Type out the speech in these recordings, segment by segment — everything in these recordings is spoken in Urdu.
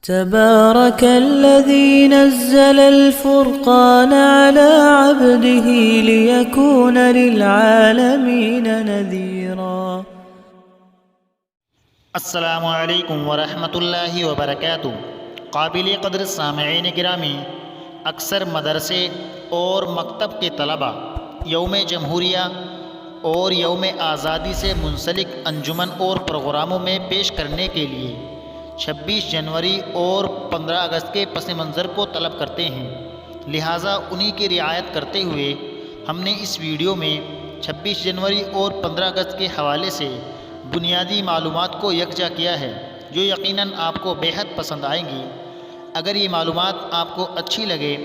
تبارك الذي نزل الفرقان على عبده ليكون للعالمين نذيرا۔ السلام علیکم ورحمۃ اللہ وبرکاتہ۔ قابل قدر سامعین گرامی، اکثر مدرسے اور مکتب کے طلباء یوم جمہوریہ اور یوم آزادی سے منسلک انجمن اور پروگراموں میں پیش کرنے کے لیے 26 جنوری اور 15 اگست کے پس منظر کو طلب کرتے ہیں، لہٰذا انہی کی رعایت کرتے ہوئے ہم نے اس ویڈیو میں 26 جنوری اور 15 اگست کے حوالے سے بنیادی معلومات کو یکجا کیا ہے، جو یقیناً آپ کو بیحد پسند آئیں گی۔ اگر یہ معلومات آپ کو اچھی لگے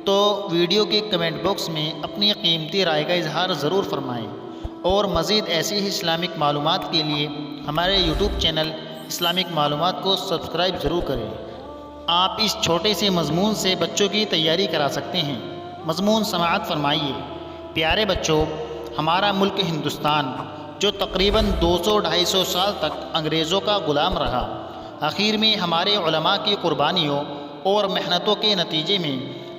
تو ویڈیو کے کمنٹ باکس میں اپنی قیمتی رائے کا اظہار ضرور فرمائیں، اور مزید ایسی ہی اسلامک معلومات کے لیے ہمارے یوٹیوب چینل اسلامک معلومات کو سبسکرائب ضرور کریں۔ آپ اس چھوٹے سے مضمون سے بچوں کی تیاری کرا سکتے ہیں۔ مضمون سماعت فرمائیے۔ پیارے بچوں، ہمارا ملک ہندوستان جو تقریباً 200-250 سال تک انگریزوں کا غلام رہا، آخر میں ہمارے علماء کی قربانیوں اور محنتوں کے نتیجے میں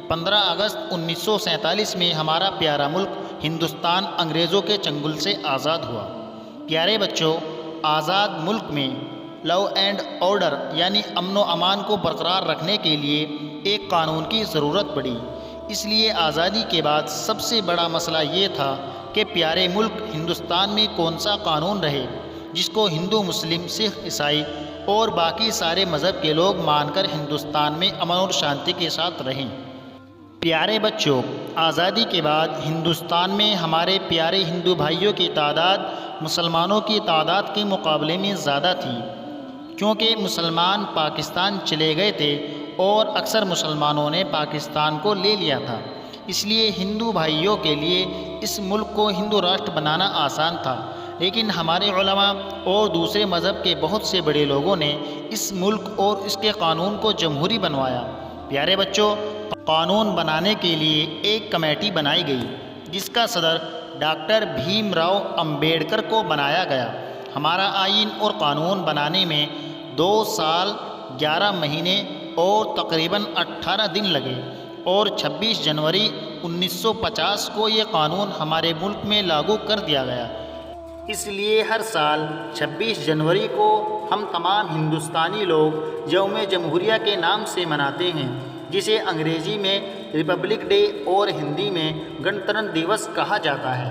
15 اگست 1947 میں ہمارا پیارا ملک ہندوستان انگریزوں کے چنگل سے آزاد ہوا۔ پیارے بچوں، آزاد ملک میں لاء اینڈ آرڈر یعنی امن و امان کو برقرار رکھنے کے لیے ایک قانون کی ضرورت پڑی۔ اس لیے آزادی کے بعد سب سے بڑا مسئلہ یہ تھا کہ پیارے ملک ہندوستان میں کون سا قانون رہے جس کو ہندو، مسلم، سکھ، عیسائی اور باقی سارے مذہب کے لوگ مان کر ہندوستان میں امن اور شانتی کے ساتھ رہیں۔ پیارے بچوں، آزادی کے بعد ہندوستان میں ہمارے پیارے ہندو بھائیوں کی تعداد مسلمانوں کی تعداد کے مقابلے میں زیادہ تھی، کیونکہ مسلمان پاکستان چلے گئے تھے اور اکثر مسلمانوں نے پاکستان کو لے لیا تھا۔ اس لیے ہندو بھائیوں کے لیے اس ملک کو ہندو راشٹر بنانا آسان تھا، لیکن ہمارے علماء اور دوسرے مذہب کے بہت سے بڑے لوگوں نے اس ملک اور اس کے قانون کو جمہوری بنوایا۔ پیارے بچوں، قانون بنانے کے لیے ایک کمیٹی بنائی گئی جس کا صدر ڈاکٹر بھیم راؤ امبیڈکر کو بنایا گیا۔ ہمارا آئین اور قانون بنانے میں 2 سال 11 مہینے اور تقریباً 18 دن لگے، اور 26 جنوری 1950 کو یہ قانون ہمارے ملک میں لاگو کر دیا گیا۔ اس لیے ہر سال 26 جنوری کو ہم تمام ہندوستانی لوگ یوم جمہوریہ کے نام سے مناتے ہیں، جسے انگریزی میں ریپبلک ڈے اور ہندی میں گنترن دیوس کہا جاتا ہے۔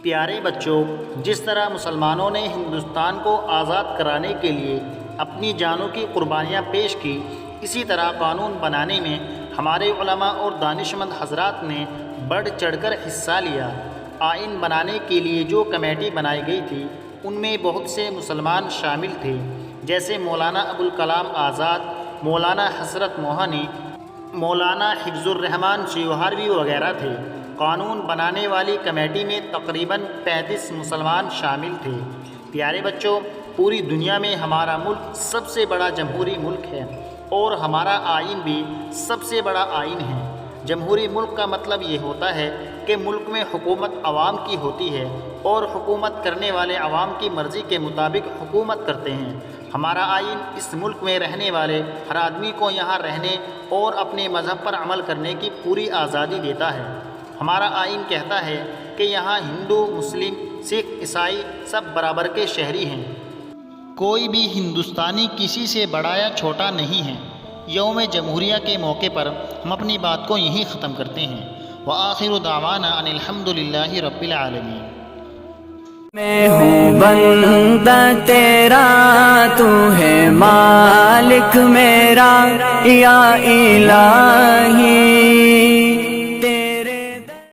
پیارے بچوں، جس طرح مسلمانوں نے ہندوستان کو آزاد کرانے کے لیے اپنی جانوں کی قربانیاں پیش کی، اسی طرح قانون بنانے میں ہمارے علماء اور دانشمند حضرات نے بڑھ چڑھ کر حصہ لیا۔ آئین بنانے کے لیے جو کمیٹی بنائی گئی تھی ان میں بہت سے مسلمان شامل تھے، جیسے مولانا ابوالکلام آزاد، مولانا حسرت موہانی، مولانا حفظ الرحمان شیوہاروی وغیرہ تھے۔ قانون بنانے والی کمیٹی میں تقریباً 35 مسلمان شامل تھے۔ پیارے بچوں، پوری دنیا میں ہمارا ملک سب سے بڑا جمہوری ملک ہے، اور ہمارا آئین بھی سب سے بڑا آئین ہے۔ جمہوری ملک کا مطلب یہ ہوتا ہے کہ ملک میں حکومت عوام کی ہوتی ہے، اور حکومت کرنے والے عوام کی مرضی کے مطابق حکومت کرتے ہیں۔ ہمارا آئین اس ملک میں رہنے والے ہر آدمی کو یہاں رہنے اور اپنے مذہب پر عمل کرنے کی پوری آزادی دیتا ہے۔ ہمارا آئین کہتا ہے کہ یہاں ہندو، مسلم، سکھ، عیسائی سب برابر کے شہری ہیں۔ کوئی بھی ہندوستانی کسی سے بڑا یا چھوٹا نہیں ہے۔ یوم جمہوریہ کے موقع پر ہم اپنی بات کو یہیں ختم کرتے ہیں۔ وآخر دعوانا ان الحمد للہ رب العالمین۔ میں ہوں بندہ تیرا، تو ہے مالک میرا یا الہی۔